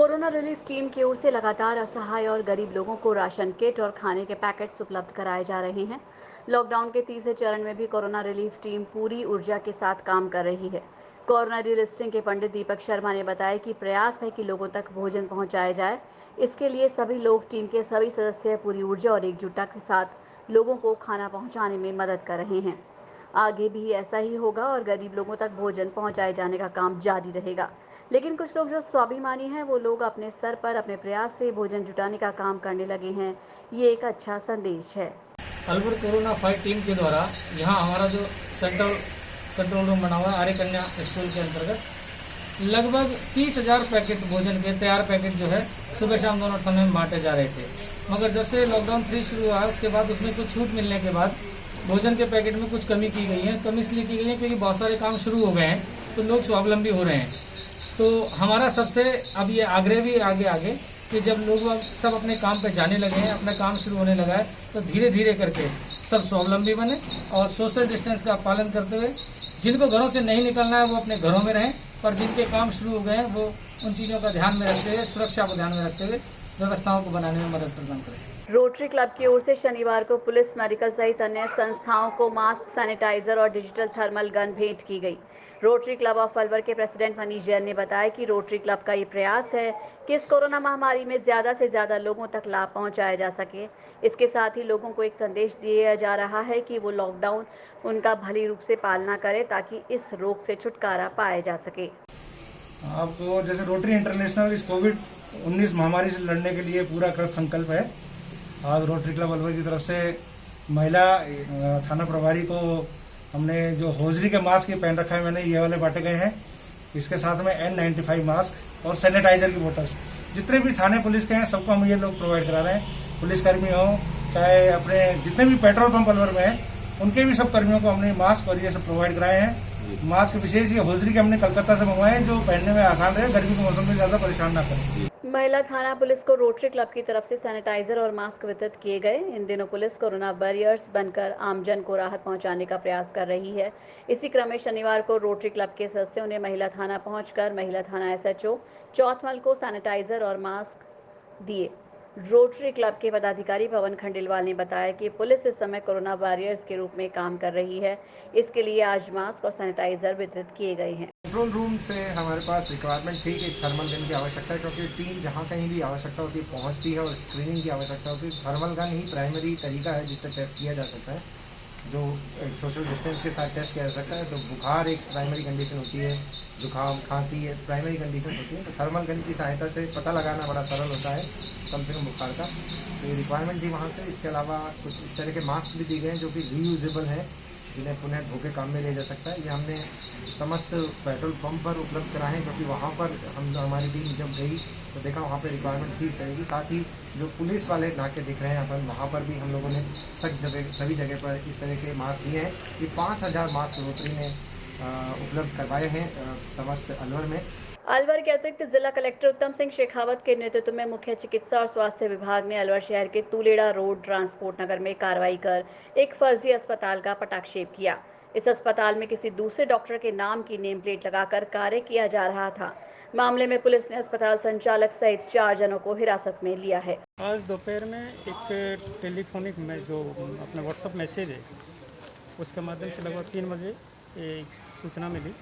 Corona relief team की ओर से लगातार असहाय और गरीब लोगों को राशन किट और खाने के पैकेट्स उपलब्ध कराए जा रहे हैं। लॉकडाउन के तीसरे चरण में भी कोरोना रिलीफ टीम पूरी ऊर्जा के साथ काम कर रही है। कोरोनरी लिस्टिंग के पंडित दीपक शर्मा ने बताया कि प्रयास है कि लोगों तक भोजन पहुंचाया जाए। इसके लिए सभी लोग, टीम के सभी सदस्य पूरी ऊर्जा और एकजुटता के साथ लोगों को खाना पहुंचाने में मदद कर रहे हैं। आगे भी ऐसा ही होगा और गरीब लोगों तक भोजन पहुंचाए जाने का काम जारी रहेगा। लेकिन कुछ लोग जो स्वाभिमानी हैं, वो लोग अपने स्तर पर अपने प्रयास से भोजन जुटाने का काम करने लगे हैं। ये एक अच्छा संदेश है। अलवर कोरोना फाइट टीम के द्वारा यहाँ हमारा जो सेंट्रल कंट्रोल रूम बना हुआ है आर्य कन्या स्कूल के अंतर्गत लगभग 30,000 पैकेट भोजन के तैयार पैकेट जो है सुबह शाम दोनों समय में बांटे जा रहे थे। मगर जब से लॉकडाउन 3 शुरू हुआ उसके बाद उसमें कुछ छूट मिलने के बाद भोजन के पैकेट में कुछ कमी की गई है। कमी इसलिए की गई है क्योंकि बहुत सारे काम शुरू हो गए हैं तो लोग स्वावलंबी हो रहे हैं। तो हमारा सबसे अब ये आग्रह भी आगे कि जब लोग सब अपने काम पे जाने लगे हैं, अपना काम शुरू होने लगा है, तो धीरे धीरे करके सब स्वावलंबी बने और सोशल डिस्टेंस का पालन करते हुए जिनको घरों से नहीं निकलना है वो अपने घरों में रहें, पर जिनके काम शुरू हो गए हैं वो उन चीज़ों का ध्यान में रखते हुए, सुरक्षा को ध्यान में रखते हुए व्यवस्थाओं को बनाने में मदद प्रदान करें। रोटरी क्लब की ओर से शनिवार को पुलिस, मेडिकल सहित अन्य संस्थाओं को मास्क, सैनिटाइजर और डिजिटल थर्मल गन भेंट की गई। रोटरी क्लब ऑफ अलवर के प्रेसिडेंट मनीष जैन ने बताया कि रोटरी क्लब का ये प्रयास है कि इस कोरोना महामारी में ज़्यादा से ज़्यादा लोगों तक लाभ पहुंचाया जा सके। इसके साथ ही लोगों को एक संदेश दिया जा रहा है कि वो लॉकडाउन उनका भली रूप से पालना करें ताकि इस रोग से छुटकारा पाया जा सके। आपको जैसे रोटरी इंटरनेशनल इस कोविड-19 महामारी से लड़ने के लिए पूरा कृत संकल्प है। आज रोटरी क्लब अलवर की तरफ से महिला थाना प्रभारी को हमने जो हौजरी के मास्क ये पहन रखा है, मैंने ये वाले बांटे गए हैं। इसके साथ में N95 मास्क और सैनिटाइजर की बोतल्स जितने भी थाने पुलिस के हैं सबको हम ये लोग प्रोवाइड करा रहे हैं। पुलिसकर्मी हो चाहे अपने जितने भी पेट्रोल पंप अलवर में है उनके भी सब कर्मियों को हमने मास्क और ये सब प्रोवाइड कराए हैं। मास्क विशेष ये हौजरी के हमने कलकत्ता से मंगवाए हैं जो पहनने में आसान रहे, गर्मी के मौसम में ज्यादा परेशान ना करें। महिला थाना पुलिस को रोटरी क्लब की तरफ से सैनिटाइजर और मास्क वितरित किए गए। इन दिनों पुलिस कोरोना वॉरियर्स बनकर आमजन को राहत पहुंचाने का प्रयास कर रही है। इसी क्रम में शनिवार को रोटरी क्लब के सदस्यों ने महिला थाना पहुंचकर महिला थाना SHO चौथमल को सैनिटाइजर और मास्क दिए। रोटरी क्लब के पदाधिकारी पवन खंडेलवाल ने बताया कि पुलिस इस समय कोरोना वॉरियर्स के रूप में काम कर रही है। इसके लिए आज मास्क और सैनिटाइजर वितरित किए गए हैं। कंट्रोल रूम से हमारे पास रिक्वायरमेंट थी कि थर्मल गन की आवश्यकता है, क्योंकि टीम जहाँ कहीं भी आवश्यकता होती है पहुँचती है और स्क्रीनिंग की आवश्यकता होती है। थर्मल गन ही प्राइमरी तरीका है जिससे टेस्ट किया जा सकता है, जो एक सोशल डिस्टेंस के साथ टेस्ट किया जा सकता है। तो बुखार एक प्राइमरी कंडीशन होती है, जुकाम खांसी ये प्राइमरी कंडीशन होती है। तो थर्मल गन की सहायता से पता लगाना बड़ा सरल होता है कम से कम बुखार का। तो ये रिक्वायरमेंट थी वहाँ से। इसके अलावा कुछ इस तरह के मास्क भी दिए गए हैं जो कि रीयूजेबल हैं, जिन्हें पुनः धो के काम में लिया जा सकता है। ये हमने समस्त पेट्रोल पंप पर उपलब्ध कराए हैं, क्योंकि वहाँ पर हमारी टीम जब गई तो देखा वहाँ पर रिक्वायरमेंट थी इस तरह की। साथ ही जो पुलिस वाले नाके दिख रहे हैं अपन, वहाँ पर भी हम लोगों ने सभी जगह पर इस तरह के मास्क दिए हैं। ये 5,000 मास्क रोटरी ने उपलब्ध करवाए हैं समस्त अलवर में। अलवर के अतिरिक्त जिला कलेक्टर उत्तम सिंह शेखावत के नेतृत्व में मुख्य चिकित्सा और स्वास्थ्य विभाग ने अलवर शहर के तुलेड़ा रोड ट्रांसपोर्ट नगर में कार्रवाई कर एक फर्जी अस्पताल का पटाक्षेप किया। इस अस्पताल में किसी दूसरे डॉक्टर के नाम की नेम प्लेट लगाकर कार्य किया जा रहा था। मामले में पुलिस ने अस्पताल संचालक सहित 4 जनों को हिरासत में लिया है। आज दोपहर में एक टेलीफोनिक में जो अपना व्हाट्सएप मैसेज है उसके माध्यम से लगभग 3 बजे एक सूचना मिली।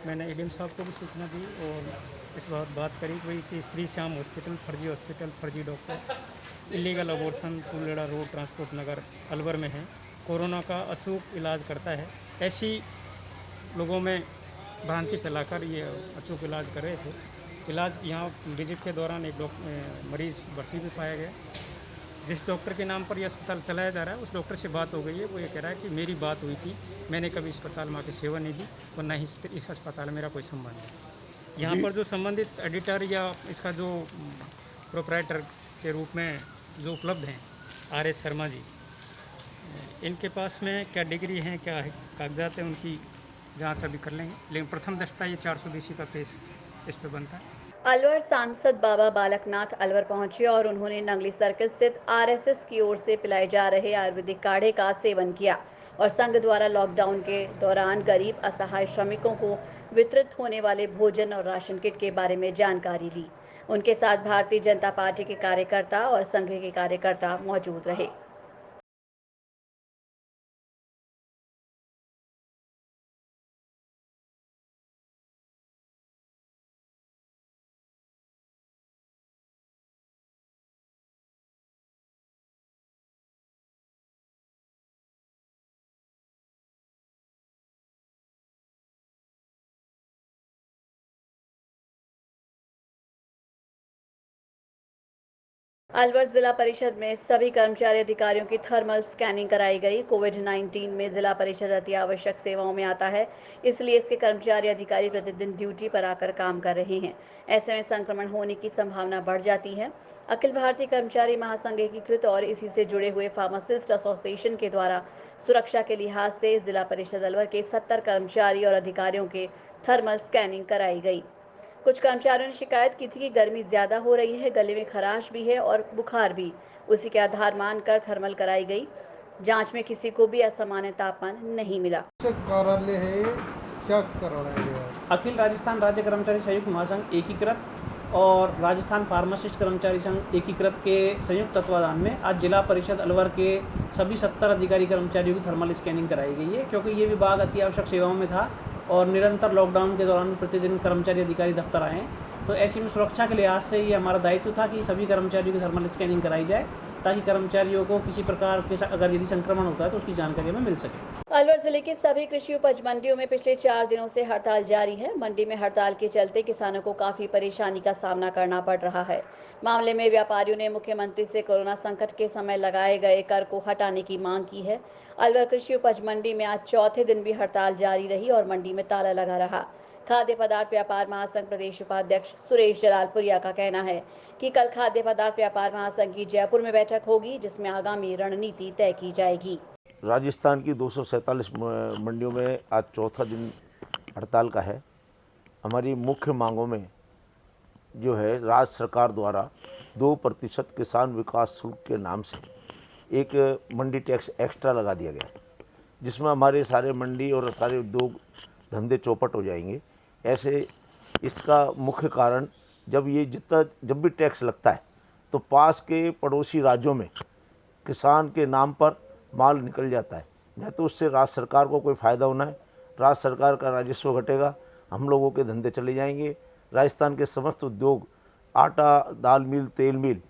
मैंने ADM साहब को भी सूचना दी और इस बात करी कि श्री श्याम हॉस्पिटल, फर्जी doctor, illegal abortion, Tuleda road transport Nagar Alwar में है, कोरोना का अचूक इलाज करता है। ऐसी लोगों में भ्रांति फैलाकर ये अचूक इलाज कर रहे थे। इलाज यहाँ विजिट के दौरान एक मरीज़ भर्ती भी पाया गया। जिस डॉक्टर के नाम पर यह अस्पताल चलाया जा रहा है उस डॉक्टर से बात हो गई है। वो ये कह रहा है कि मेरी बात हुई थी, मैंने कभी अस्पताल में आके सेवा नहीं दी और न ही इस अस्पताल में मेरा कोई संबंध है। यहाँ पर जो संबंधित एडिटर या इसका जो प्रोप्राइटर के रूप में जो उपलब्ध हैं RS शर्मा जी, इनके पास में क्या डिग्री हैं, क्या कागजात हैं, उनकी जांच अभी कर लेंगे। लेकिन प्रथम दृष्टा ये 420 का केस इस पर बनता है। अलवर सांसद बाबा बालकनाथ अलवर पहुंचे और उन्होंने नंगली सर्किल स्थित RSS की ओर से पिलाए जा रहे आयुर्वेदिक काढ़े का सेवन किया और संघ द्वारा लॉकडाउन के दौरान गरीब असहाय श्रमिकों को वितरित होने वाले भोजन और राशन किट के बारे में जानकारी ली। उनके साथ भारतीय जनता पार्टी के कार्यकर्ता और संघ के कार्यकर्ता मौजूद रहे। अलवर जिला परिषद में सभी कर्मचारी अधिकारियों की थर्मल स्कैनिंग कराई गई। कोविड-19 में जिला परिषद अति आवश्यक सेवाओं में आता है, इसलिए इसके कर्मचारी अधिकारी प्रतिदिन ड्यूटी पर आकर काम कर रहे हैं। ऐसे में संक्रमण होने की संभावना बढ़ जाती है। अखिल भारतीय कर्मचारी महासंघ एकीकृत और इसी से जुड़े हुए फार्मासिस्ट एसोसिएशन के द्वारा सुरक्षा के लिहाज से जिला परिषद अलवर के 70 कर्मचारी और अधिकारियों के थर्मल स्कैनिंग कराई गई। कुछ कर्मचारियों ने शिकायत की थी कि गर्मी ज्यादा हो रही है, गले में खराश भी है और बुखार भी। उसी के आधार मानकर थर्मल कराई गई। जांच में किसी को भी असामान्य तापमान नहीं मिला। कार्यालय है, क्या करवाना है? अखिल राजस्थान राज्य कर्मचारी संयुक्त महासंघ एकीकृत और राजस्थान फार्मासिस्ट कर्मचारी संघ एकीकृत के संयुक्त तत्वाधान में आज जिला परिषद अलवर के सभी 70 अधिकारी कर्मचारियों की थर्मल स्कैनिंग कराई गई है, क्योंकि ये विभाग अति आवश्यक सेवाओं में था और निरंतर लॉकडाउन के दौरान प्रतिदिन कर्मचारी अधिकारी दफ्तर आए हैं। तो ऐसी में सुरक्षा के लिहाज से ये हमारा दायित्व था कि सभी कर्मचारियों की थर्मल स्कैनिंग कराई जाए, ताकि कर्मचारियों को किसी प्रकार के अगर यदि संक्रमण होता है तो उसकी जानकारी हमें मिल सके। अलवर जिले की सभी कृषि उपज मंडियों में पिछले 4 दिनों से हड़ताल जारी है। मंडी में हड़ताल के चलते किसानों को काफी परेशानी का सामना करना पड़ रहा है। मामले में व्यापारियों ने मुख्यमंत्री से कोरोना संकट के समय लगाए गए कर को हटाने की मांग की है। अलवर कृषि उपज मंडी में आज चौथे दिन भी हड़ताल जारी रही और मंडी में ताला लगा रहा। खाद्य पदार्थ व्यापार महासंघ प्रदेश उपाध्यक्ष सुरेश जलालपुरिया का कहना है कि कल खाद्य पदार्थ व्यापार महासंघ की जयपुर में बैठक होगी, जिसमें आगामी रणनीति तय की जाएगी। राजस्थान की 247 मंडियों में आज चौथा दिन हड़ताल का है। हमारी मुख्य मांगों में जो है राज्य सरकार द्वारा 2% किसान विकास शुल्क के नाम से एक मंडी टैक्स एक्स्ट्रा लगा दिया गया, जिसमें हमारे सारे मंडी और सारे उद्योग धंधे चौपट हो जाएंगे। ऐसे इसका मुख्य कारण जब भी टैक्स लगता है तो पास के पड़ोसी राज्यों में किसान के नाम पर माल निकल जाता है। न तो उससे राज्य सरकार को कोई फ़ायदा होना है, राज्य सरकार का राजस्व घटेगा, हम लोगों के धंधे चले जाएंगे। राजस्थान के समस्त उद्योग, आटा, दाल मिल, तेल मिल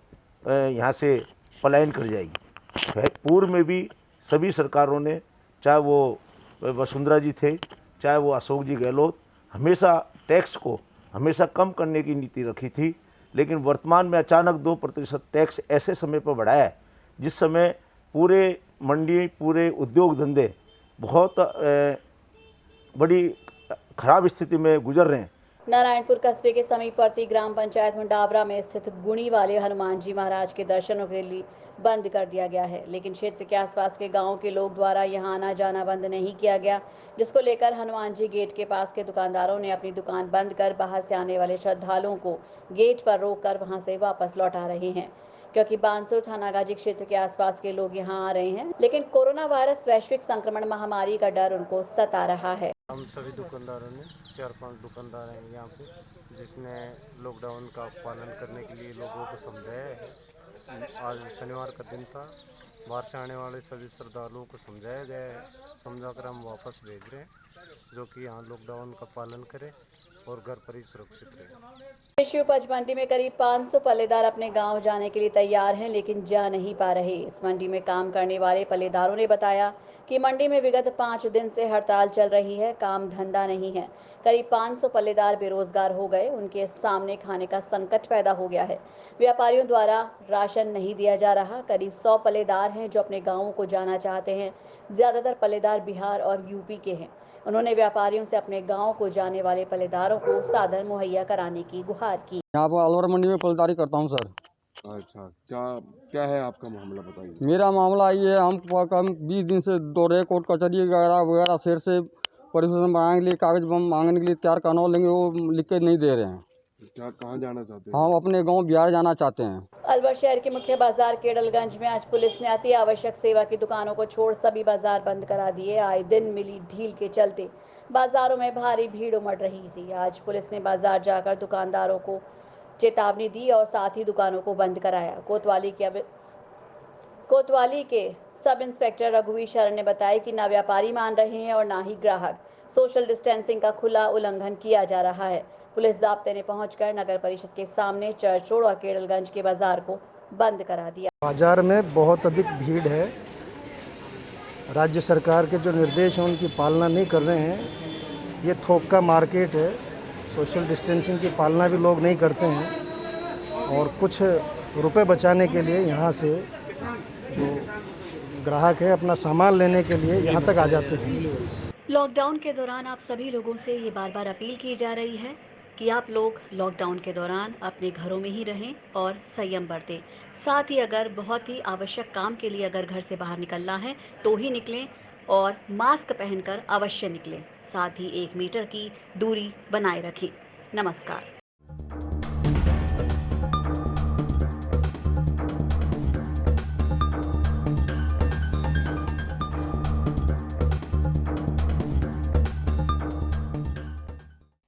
यहाँ से पलायन कर जाएगी। पूर्व में भी सभी सरकारों ने, चाहे वो वसुंधरा जी थे, चाहे वो अशोक जी गहलोत, हमेशा टैक्स को हमेशा कम करने की नीति रखी थी। लेकिन वर्तमान में अचानक 2% टैक्स ऐसे समय पर बढ़ाया है जिस समय पूरे मंडी, पूरे उद्योग धंधे बहुत बड़ी खराब स्थिति में गुजर रहे हैं। नारायणपुर कस्बे के समीपवर्ती ग्राम पंचायत मुंडावरा में स्थित गुणी वाले हनुमान जी महाराज के दर्शनों के लिए बंद कर दिया गया है, लेकिन क्षेत्र के आसपास के गांवों के लोग द्वारा यहां आना जाना बंद नहीं किया गया, जिसको लेकर हनुमान जी गेट के पास के दुकानदारों ने अपनी दुकान बंद कर बाहर से आने वाले श्रद्धालुओं को गेट पर रोककर वहां से वापस लौटा रहे हैं, क्योंकि बानसूर थानागाजी क्षेत्र के आसपास के लोग यहां आ रहे हैं, लेकिन कोरोना वायरस वैश्विक संक्रमण महामारी का डर उनको सता रहा है। हम सभी दुकानदारों ने 4-5 दुकानदार हैं यहाँ पे, जिसने लॉकडाउन का पालन करने के लिए लोगों को समझाया है। आज शनिवार का दिन था, बाहर से आने वाले सभी श्रद्धालुओं को समझाया गया है, समझाकर हम वापस भेज रहे हैं, जो कि यहाँ लॉकडाउन का पालन करें और घर पर ही सुरक्षित रहें। कृषि उपज मंडी में करीब 500 पल्लेदार अपने गांव जाने के लिए तैयार हैं, लेकिन जा नहीं पा रहे। इस मंडी में काम करने वाले पल्लेदारों ने बताया कि मंडी में विगत 5 दिन से हड़ताल चल रही है, काम धंधा नहीं है। करीब 500 पल्लेदार बेरोजगार हो गए, उनके सामने खाने का संकट पैदा हो गया है। व्यापारियों द्वारा राशन नहीं दिया जा रहा। करीब 100 पल्लेदार हैं जो अपने गाँवों को जाना चाहते हैं। ज्यादातर पल्लेदार बिहार और यूपी के हैं। उन्होंने व्यापारियों से अपने गांव को जाने वाले पल्लेदारों को साधन मुहैया कराने की गुहार की। यहाँ पर अलवर मंडी में पल्लेदारी करता हूँ सर। अच्छा, क्या है आपका मामला, बताइए। मेरा मामला ये है, हम 20 दिन से दौड़ रहे कोर्ट कचहरी वगैरह शहर से परिशोधन बनाने के लिए, कागज मांगने के लिए तैयार करना हो, लेकिन वो लिख के नहीं दे रहे हैं। क्या, कहाँ जाना चाहते हैं? हम अपने गांव बिहार जाना चाहते हैं। अलवर शहर के मुख्य बाजार केडलगंज में आज पुलिस ने अति आवश्यक सेवा की दुकानों को छोड़ सभी बाजार बंद करा दिए। आए दिन मिली ढील के चलते बाजारों में भारी भीड़ उमड़ रही थी। आज पुलिस ने बाजार जाकर दुकानदारों को चेतावनी दी और साथ ही दुकानों को बंद कराया। कोतवाली के सब इंस्पेक्टर रघुवीर शरण ने बताया कि न व्यापारी मान रहे हैं और न ही ग्राहक। सोशल डिस्टेंसिंग का खुला उल्लंघन किया जा रहा है। पुलिस जाब्ते ने पहुंचकर नगर परिषद के सामने चर्च रोड और केड़लगंज के बाजार को बंद करा दिया। बाजार में बहुत अधिक भीड़ है। राज्य सरकार के जो निर्देश हैं उनकी पालना नहीं कर रहे हैं। ये थोक का मार्केट है। सोशल डिस्टेंसिंग की पालना भी लोग नहीं करते हैं और कुछ रुपए बचाने के लिए यहाँ से जो ग्राहक है अपना सामान लेने के लिए यहाँ तक आ जाते हैं। लॉकडाउन के दौरान आप सभी लोगों से ये बार बार अपील की जा रही है कि आप लोग लॉकडाउन के दौरान अपने घरों में ही रहें और संयम बरतें। साथ ही अगर बहुत ही आवश्यक काम के लिए अगर घर से बाहर निकलना है तो ही निकलें और मास्क पहनकर अवश्य निकलें। साथ ही 1 मीटर की दूरी बनाए रखें। नमस्कार।